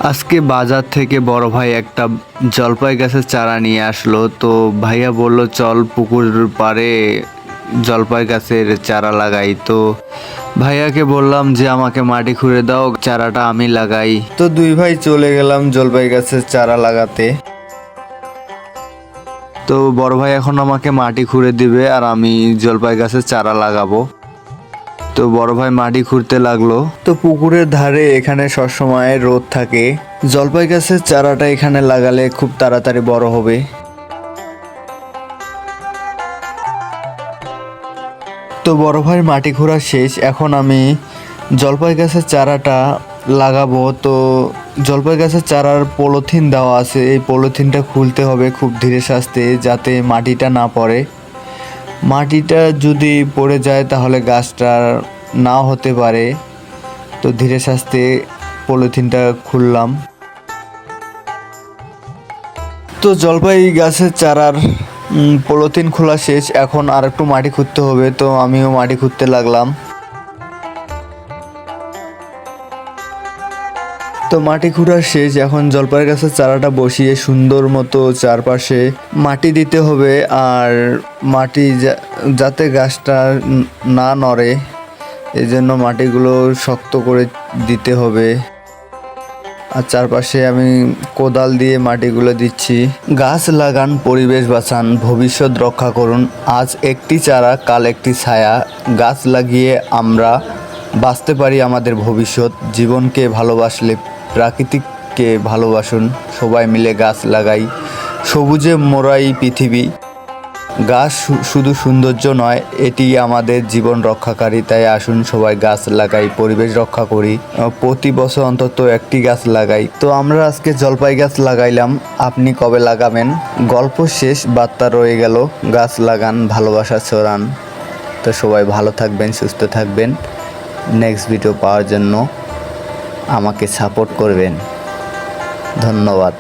আজকে বাজার থেকে বড় ভাই একটা জলপাই গাছের চারা নিয়ে আসলো। তো ভাইয়া বলল চল পুকুর পাড়ে জলপাই গাছের চারা লাগাই। তো ভাইয়াকে বললাম যে আমাকে মাটি খুঁড়ে দাও, চারাটা আমি লাগাই। তো দুই ভাই চলে গেলাম জলপাই গাছের চারা লাগাতে। তো বড় ভাই এখন আমাকে মাটি খুঁড়ে দিবে আর আমি জলপাই গাছের চারা লাগাবো। তো বড় ভাই মাটি খুঁড়তে লাগলো। তো পুকুরের ধারে এখানে সবসময় রোদ থাকে, জলপাই গাছের চারাটা এখানে লাগালে খুব তাড়াতাড়ি বড় হবে। তো বড় ভাই মাটি খোঁড়া শেষ, এখন আমি জলপাই গাছের চারাটা লাগাবো। তো জলপাই গাছের চারার পলিথিন দেওয়া আছে, এই পলিথিনটা খুলতে হবে খুব ধীরে সাস্তে যাতে মাটিটা না পড়ে। মাটিটা যদি পড়ে যায় তাহলে গাছটা নাও হতে পারে। তো ধীরে সাস্তে পলিথিনটা খুললাম। তো জলপাই গাছের চারার পলিথিন খোলা শেষ, এখন আর একটু মাটি খুঁড়তে হবে। তো আমিও মাটি খুঁড়তে লাগলাম। তো মাটি খুঁড়া শেষ, এখন জলপাই গাছের চারাটা বসিয়ে সুন্দর মতো চারপাশে মাটি দিতে হবে। আর মাটি যাতে গাছটা না নড়ে এই জন্য মাটিগুলো শক্ত করে দিতে হবে। আর চারপাশে আমি কোদাল দিয়ে মাটিগুলো দিচ্ছি। গাছ লাগান, পরিবেশ বাঁচান, ভবিষ্যৎ রক্ষা করুন। আজ একটি চারা, কাল একটি ছায়া। গাছ লাগিয়ে আমরা বাঁচতে পারি আমাদের ভবিষ্যৎ। জীবনকে ভালোবাসলে প্রাকৃতিককে ভালোবাসুন। সবাই মিলে গাছ লাগাই, সবুজে মোড়াই পৃথিবী। গাছ শুধু সৌন্দর্য নয়, এটি আমাদের জীবন রক্ষাকারী। তাই আসুন সবাই গাছ লাগাই, পরিবেশ রক্ষা করি। প্রতি বছর অন্তত একটি গাছ লাগাই। তো আমরা আজকে জলপাই গাছ লাগাইলাম, আপনি কবে লাগাবেন? গল্প শেষ, বার্তা রয়ে গেল। গাছ লাগান, ভালোবাসা ছড়ান। তো সবাই ভালো থাকবেন, সুস্থ থাকবেন। নেক্সট ভিডিও পাওয়ার জন্য আমাকে সাপোর্ট করবেন। ধন্যবাদ।